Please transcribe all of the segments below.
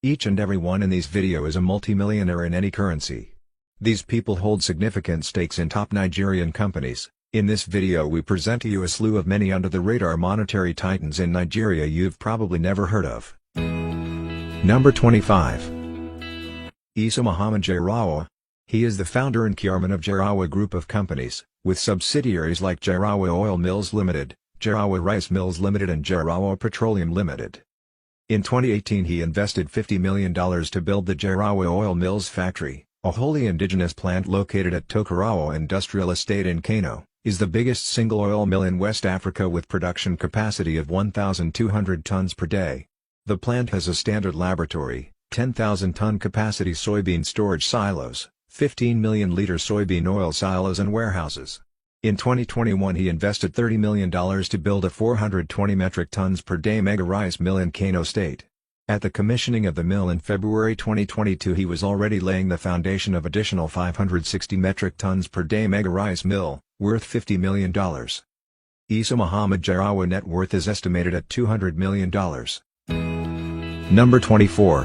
Each and every one in these video is a multimillionaire in any currency. These people hold significant stakes in top Nigerian companies. In this video we present to you a slew of many under-the-radar monetary titans in Nigeria you've probably never heard of. Number 25. Isa Muhammad Jarawa. He is the founder and chairman of Jarawa Group of companies, with subsidiaries like Jarawa Oil Mills Limited, Jarawa Rice Mills Limited and Jarawa Petroleum Limited. In 2018 he invested $50 million to build the Jarawa Oil Mills Factory, a wholly indigenous plant located at Tokarawa Industrial Estate in Kano, is the biggest single oil mill in West Africa with production capacity of 1,200 tons per day. The plant has a standard laboratory, 10,000-ton capacity soybean storage silos, 15 million-liter soybean oil silos and warehouses. In 2021 he invested $30 million to build a 420 metric tons per day mega rice mill in Kano State. At the commissioning of the mill in February 2022 he was already laying the foundation of additional 560 metric tons per day mega rice mill, worth $50 million. Isa Muhammad Jarawa net worth is estimated at $200 million. Number 24.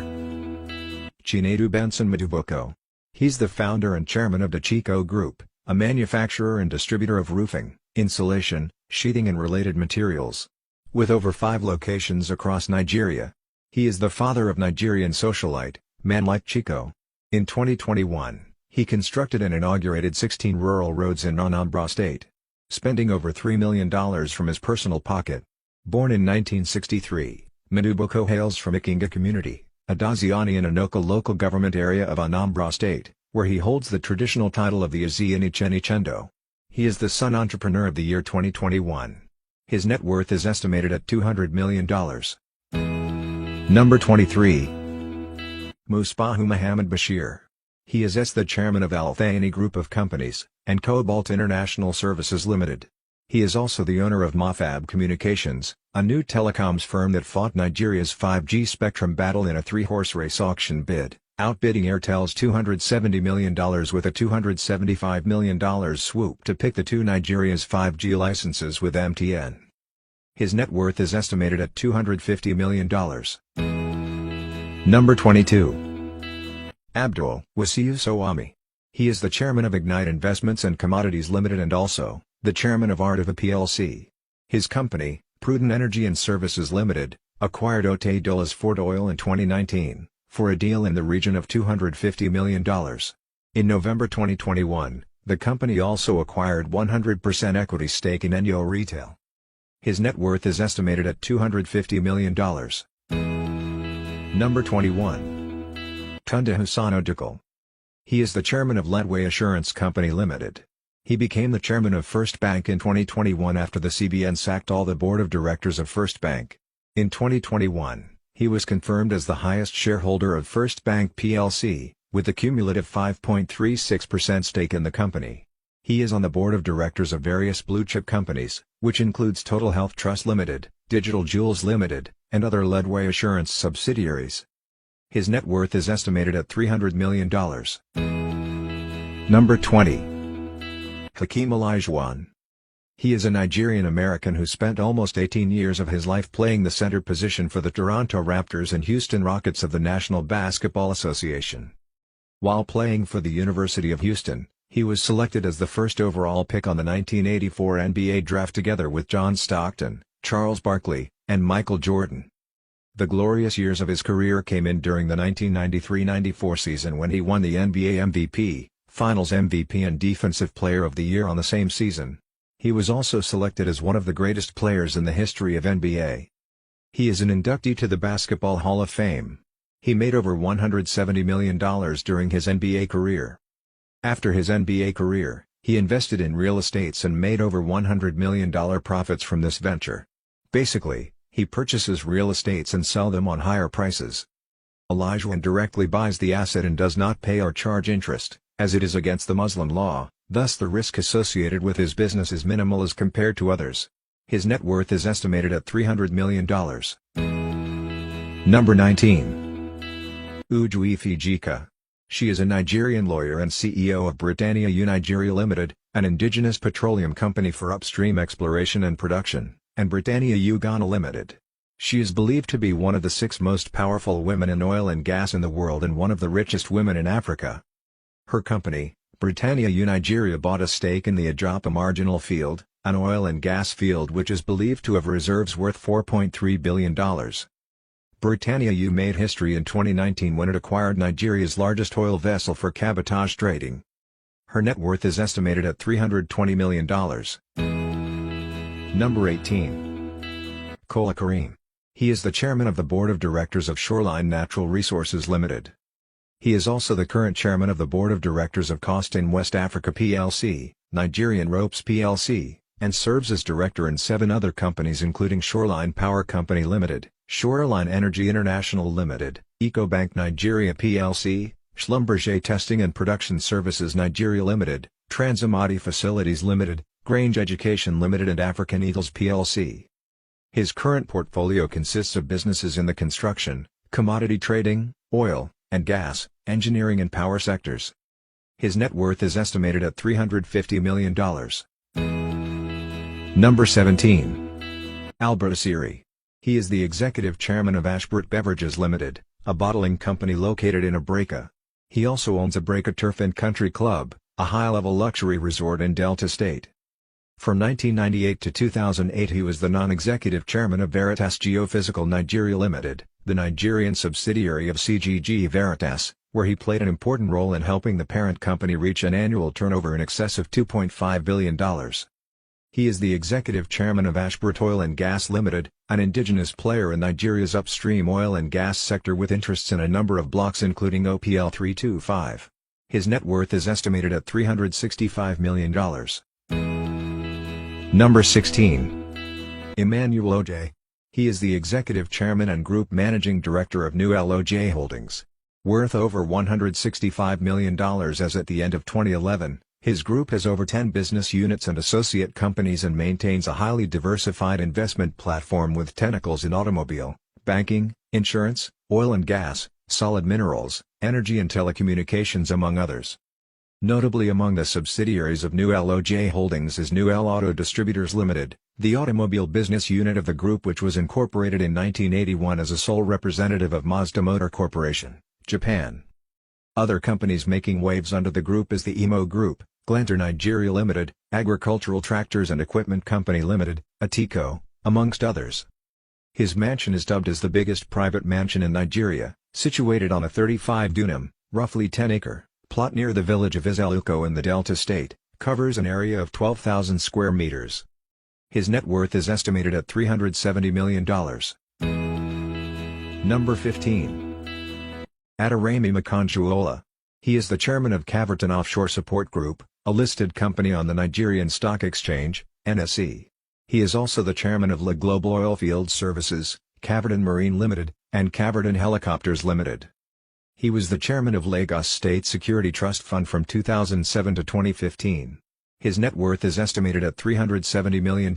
Chinedu Benson Maduboko. He's the founder and chairman of the Chico Group, a manufacturer and distributor of roofing, insulation, sheathing and related materials. With over 5 locations across Nigeria, he is the father of Nigerian socialite, man like Chico. In 2021, he constructed and inaugurated 16 rural roads in Anambra State, spending over $3 million from his personal pocket. Born in 1963, Maduboko hails from Ikinga community, Adaziani in Anoka local government area of Anambra State, where he holds the traditional title of the Aziani Chendo. He is the Sun Entrepreneur of the Year 2021. His net worth is estimated at $200 million. Number 23. Musbahu Muhammad Bashir. He is the chairman of Al Thani Group of Companies, and Cobalt International Services Limited. He is also the owner of Mafab Communications, a new telecoms firm that fought Nigeria's 5G spectrum battle in a 3-horse race auction bid, outbidding Airtel's $270 million with a $275 million swoop to pick the 2 Nigeria's 5G licenses with MTN. His net worth is estimated at $250 million. Number 22. Abdul Wasiu Sowami. He is the chairman of Ignite Investments and Commodities Limited and also the chairman of Artiva plc. His company, Prudent Energy and Services Limited, acquired Ote Dola's Ford Oil in 2019, for a deal in the region of $250 million. In November 2021, the company also acquired 100% equity stake in Enyo Retail. His net worth is estimated at $250 million. Number 21. Tunde Husano Dukal. He is the chairman of Ledway Assurance Company Limited. He became the chairman of First Bank in 2021 after the CBN sacked all the board of directors of First Bank. In 2021, he was confirmed as the highest shareholder of First Bank plc, with a cumulative 5.36% stake in the company. He is on the board of directors of various blue-chip companies, which includes Total Health Trust Limited, Digital Jewels Limited, and other Ledway Assurance subsidiaries. His net worth is estimated at $300 million. Number 20. Hakeem Olajuwon. He is a Nigerian-American who spent almost 18 years of his life playing the center position for the Toronto Raptors and Houston Rockets of the National Basketball Association. While playing for the University of Houston, he was selected as the first overall pick on the 1984 NBA draft together with John Stockton, Charles Barkley, and Michael Jordan. The glorious years of his career came in during the 1993-94 season when he won the NBA MVP, Finals MVP and Defensive Player of the Year on the same season. He was also selected as one of the greatest players in the history of NBA. He is an inductee to the Basketball Hall of Fame. He made over $170 million during his NBA career. After his NBA career, he invested in real estates and made over $100 million profits from this venture. Basically, he purchases real estates and sell them on higher prices. Olajuwon directly buys the asset and does not pay or charge interest, as it is against the Muslim law, thus the risk associated with his business is minimal as compared to others. His net worth is estimated at $300 million. Number 19. Uju Ifejika. She is a Nigerian lawyer and CEO of Britannia U Nigeria Limited, an indigenous petroleum company for upstream exploration and production, and Britannia U Ghana Limited. She is believed to be one of the 6 most powerful women in oil and gas in the world and one of the richest women in Africa. Her company, Britannia Nigeria, bought a stake in the Ajapa Marginal Field, an oil and gas field which is believed to have reserves worth $4.3 billion. Britannia made history in 2019 when it acquired Nigeria's largest oil vessel for cabotage trading. Her net worth is estimated at $320 million. Number 18. Kola Kareem. He is the chairman of the board of directors of Shoreline Natural Resources Limited. He is also the current chairman of the board of directors of Costain West Africa plc, Nigerian Ropes plc, and serves as director in 7 other companies including Shoreline Power Company Limited, Shoreline Energy International Limited, Ecobank Nigeria plc, Schlumberger Testing and Production Services Nigeria Limited, Transamati Facilities Limited, Grange Education Limited and African Eagles plc. His current portfolio consists of businesses in the construction, commodity trading, oil, and gas, engineering and power sectors. His net worth is estimated at $350 million. Number 17. Albert Asiri. He is the executive chairman of Ashburt Beverages Limited, a bottling company located in Abreka. He also owns Abreka Turf and Country Club, a high-level luxury resort in Delta State. From 1998 to 2008 he was the non-executive chairman of Veritas Geophysical Nigeria Limited, the Nigerian subsidiary of CGG Veritas, where he played an important role in helping the parent company reach an annual turnover in excess of $2.5 billion. He is the executive chairman of Ashburt Oil and Gas Limited, an indigenous player in Nigeria's upstream oil and gas sector with interests in a number of blocks including OPL 325. His net worth is estimated at $365 million. Number 16. Emmanuel Oj. He is the executive chairman and group managing director of New LOJ Holdings. Worth over $165 million as at the end of 2011, his group has over 10 business units and associate companies and maintains a highly diversified investment platform with tentacles in automobile, banking, insurance, oil and gas, solid minerals, energy and telecommunications among others. Notably among the subsidiaries of New LOJ Holdings is New L Auto Distributors Limited, the automobile business unit of the group which was incorporated in 1981 as a sole representative of Mazda Motor Corporation, Japan. Other companies making waves under the group is the Emo Group, Glanter Nigeria Limited, Agricultural Tractors and Equipment Company Limited, Atico, amongst others. His mansion is dubbed as the biggest private mansion in Nigeria, situated on a 35-dunam, roughly 10-acre, plot near the village of Izeluko in the Delta State, covers an area of 12,000 square meters. His net worth is estimated at $370 million. Number 15. Adarami Makanjuola. He is the chairman of Caverton Offshore Support Group, a listed company on the Nigerian Stock Exchange, NSE. He is also the chairman of La Global Oilfield Services, Caverton Marine Limited, and Caverton Helicopters Limited. He was the chairman of Lagos State Security Trust Fund from 2007 to 2015. His net worth is estimated at $370 million.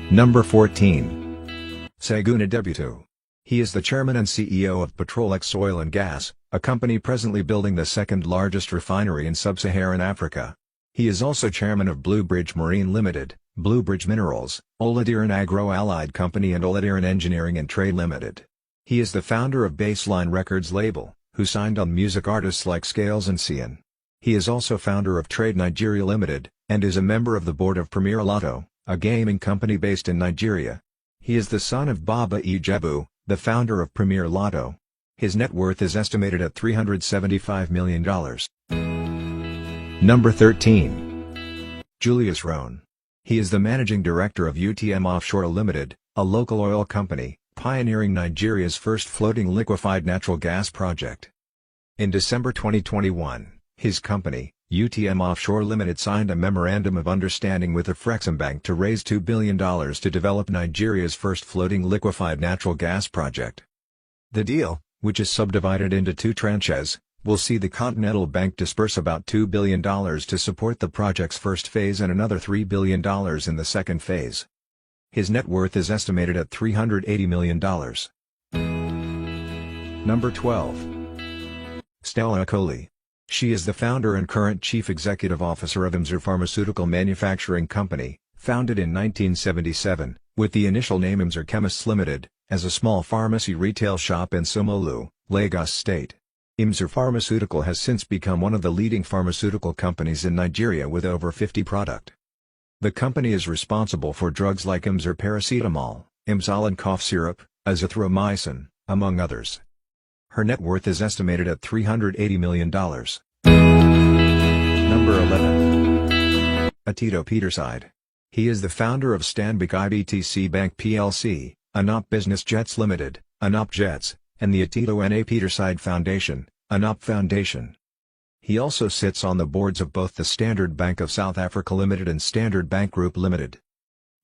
Number 14. Seguna Debuto. He is the chairman and CEO of Petrolex Oil and Gas, a company presently building the second largest refinery in sub-Saharan Africa. He is also chairman of Bluebridge Marine Limited, Bluebridge Minerals, Oladiran Agro-Allied Company and Oladiran Engineering and Trade Limited. He is the founder of Baseline Records label, who signed on music artists like Scales and Cian. He is also founder of Trade Nigeria Limited, and is a member of the board of Premier Lotto, a gaming company based in Nigeria. He is the son of Baba Ijebu, the founder of Premier Lotto. His net worth is estimated at $375 million. Number 13. Julius Rohn. He is the managing director of UTM Offshore Limited, a local oil company, pioneering Nigeria's first floating liquefied natural gas project. In December 2021, his company, UTM Offshore Limited, signed a memorandum of understanding with the Afreximbank to raise $2 billion to develop Nigeria's first floating liquefied natural gas project. The deal, which is subdivided into 2 tranches, will see the Continental Bank disperse about $2 billion to support the project's first phase and another $3 billion in the second phase. His net worth is estimated at $380 million. Number 12. Stella Akoli. She is the founder and current chief executive officer of Imzer Pharmaceutical Manufacturing Company, founded in 1977, with the initial name Imser Chemists Limited, as a small pharmacy retail shop in Somolu, Lagos State. Imser Pharmaceutical has since become one of the leading pharmaceutical companies in Nigeria with over 50 products. The company is responsible for drugs like Imser paracetamol, Imsolin cough syrup, azithromycin, among others. Her net worth is estimated at $380 million. Number 11. Atito Peterside. He is the founder of Stanbic IBTC Bank plc, Anop Business Jets Limited, Anop Jets, and the Atito N.A. Peterside Foundation, Anop Foundation. He also sits on the boards of both the Standard Bank of South Africa Limited and Standard Bank Group Limited.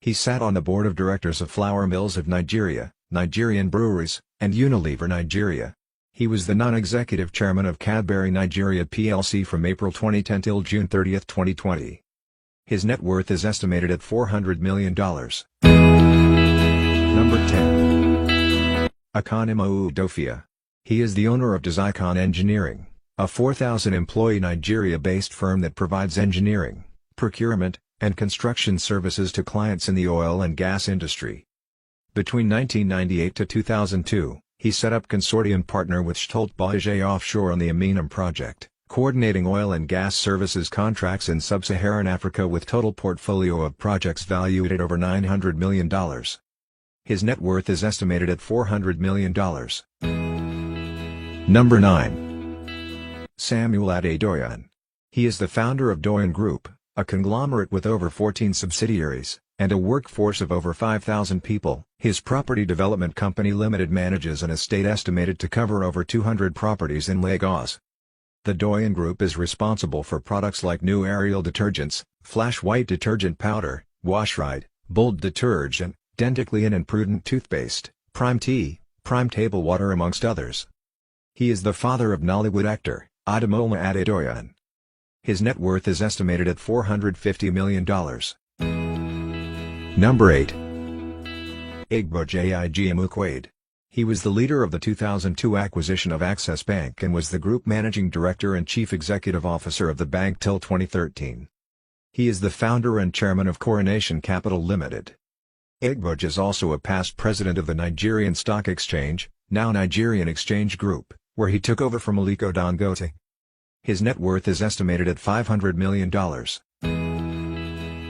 He sat on the board of directors of Flour Mills of Nigeria, Nigerian Breweries, and Unilever Nigeria. He was the non-executive chairman of Cadbury Nigeria plc from April 2010 till June 30, 2020. His net worth is estimated at $400 million. Number 10. Akanimo Udofia. He is the owner of Desiccon Engineering, a 4,000-employee Nigeria-based firm that provides engineering, procurement, and construction services to clients in the oil and gas industry. Between 1998 to 2002, he set up consortium partner with Stolt Bauge Offshore on the Aminam project, coordinating oil and gas services contracts in sub-Saharan Africa with total portfolio of projects valued at over $900 million. His net worth is estimated at $400 million. Number 9. Samuel Adedoyan. He is the founder of Doyan Group, a conglomerate with over 14 subsidiaries, and a workforce of over 5,000 people. His property development company limited manages an estate estimated to cover over 200 properties in Lagos. The Doyan Group is responsible for products like new Ariel detergents, Flash White detergent powder, Washride, Bold detergent, Denticlean and Prudent toothpaste, Prime Tea, Prime Table Water amongst others. He is the father of Nollywood actor, Ademola Adedoyan. His net worth is estimated at $450 million. Number 8. Igboje Igiamukwade. He was the leader of the 2002 acquisition of Access Bank and was the group managing director and chief executive officer of the bank till 2013. He is the founder and chairman of Coronation Capital Limited. Igboje is also a past president of the Nigerian Stock Exchange, now Nigerian Exchange Group, where he took over from Aliko Dangote. His net worth is estimated at $500 million.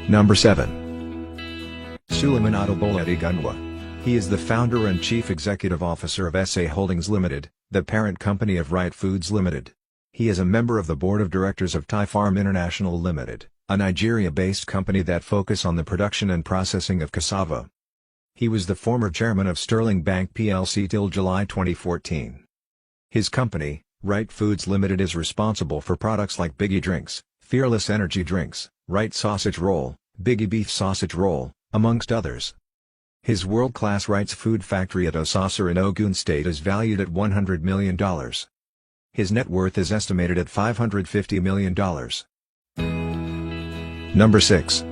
Number 7. Suleiman Adebola Gunwa. He is the founder and chief executive officer of SA Holdings Limited, the parent company of Right Foods Limited. He is a member of the board of directors of Thai Farm International Limited, a Nigeria-based company that focus on the production and processing of cassava. He was the former chairman of Sterling Bank plc till July 2014. His company, Right Foods Limited, is responsible for products like Biggie Drinks, Fearless Energy Drinks, Right Sausage Roll, Biggie Beef Sausage Roll, amongst others. His world-class Wright's food factory at Osasa in Ogun State is valued at $100 million. His net worth is estimated at $550 million. Number 6.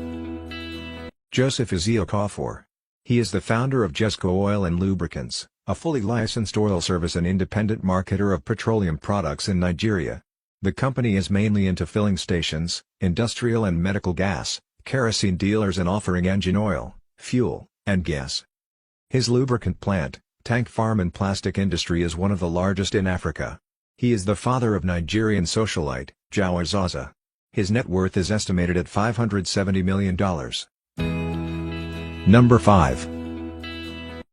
Joseph Eziokofor. He is the founder of Jesco Oil and Lubricants, a fully licensed oil service and independent marketer of petroleum products in Nigeria. The company is mainly into filling stations, industrial and medical gas, kerosene dealers and offering engine oil, fuel, and gas. His lubricant plant, tank farm and plastic industry is one of the largest in Africa. He is the father of Nigerian socialite, Joao Azaza. His net worth is estimated at $570 million. Number 5.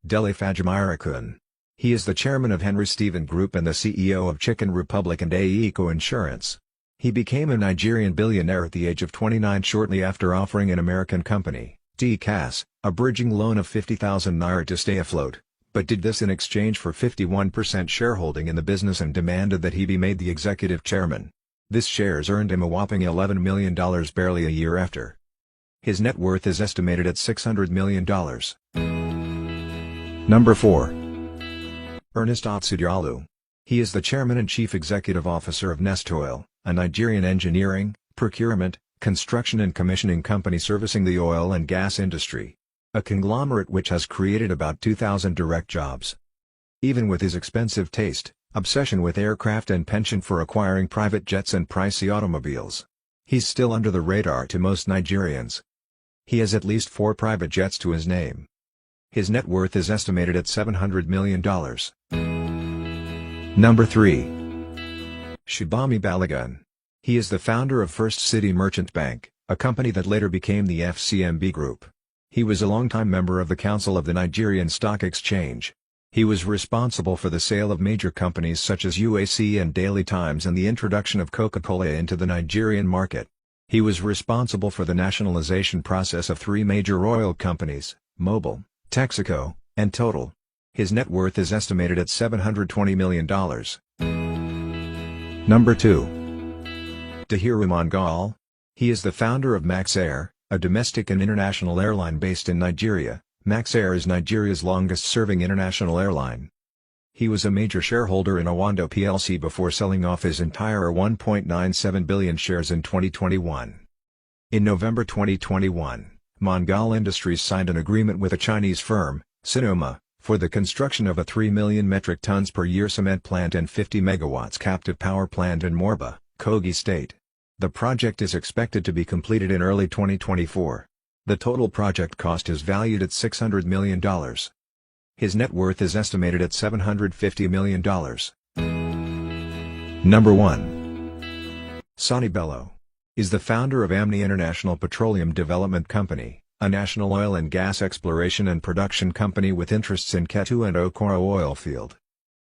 Dele Fajimirakun. He is the chairman of Henry Stephen Group and the CEO of Chicken Republic and AECO Insurance. He became a Nigerian billionaire at the age of 29 shortly after offering an American company, DCAS, a bridging loan of 50,000 naira to stay afloat, but did this in exchange for 51% shareholding in the business and demanded that he be made the executive chairman. This shares earned him a whopping $11 million barely a year after. His net worth is estimated at $600 million. Number 4. Ernest Otsudialu. He is the chairman and chief executive officer of Nestoil, a Nigerian engineering, procurement, construction and commissioning company servicing the oil and gas industry. A conglomerate which has created about 2,000 direct jobs. Even with his expensive taste, obsession with aircraft and penchant for acquiring private jets and pricey automobiles, he's still under the radar to most Nigerians. He has at least 4 private jets to his name. His net worth is estimated at $700 million. Number 3. Shubhami Balagun. He is the founder of First City Merchant Bank, a company that later became the FCMB Group. He was a longtime member of the Council of the Nigerian Stock Exchange. He was responsible for the sale of major companies such as UAC and Daily Times and the introduction of Coca-Cola into the Nigerian market. He was responsible for the nationalization process of 3 major oil companies, Mobil, Texaco, and Total. His net worth is estimated at $720 million. Number 2. Dahiru Mangal. He is the founder of Max Air, a domestic and international airline based in Nigeria. Max Air is Nigeria's longest-serving international airline. He was a major shareholder in Owando plc before selling off his entire 1.97 billion shares in 2021. In November 2021, Mangal Industries signed an agreement with a Chinese firm, Sinoma, for the construction of a 3 million metric tons per year cement plant and 50 megawatts captive power plant in Morba, Kogi State. The project is expected to be completed in early 2024. The total project cost is valued at $600 million. His net worth is estimated at $750 million. Number 1. Sonny Bello is the founder of Amni International Petroleum Development Company, a national oil and gas exploration and production company with interests in Ketu and Okoro oil field.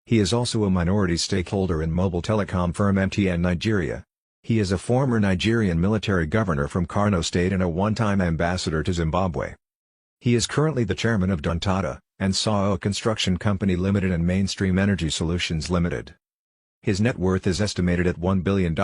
He is also a minority stakeholder in mobile telecom firm MTN Nigeria. He is a former Nigerian military governor from Kano State and a one-time ambassador to Zimbabwe. He is currently the chairman of Dantata and Sao Construction Company Limited and Mainstream Energy Solutions Limited. His net worth is estimated at $1 billion.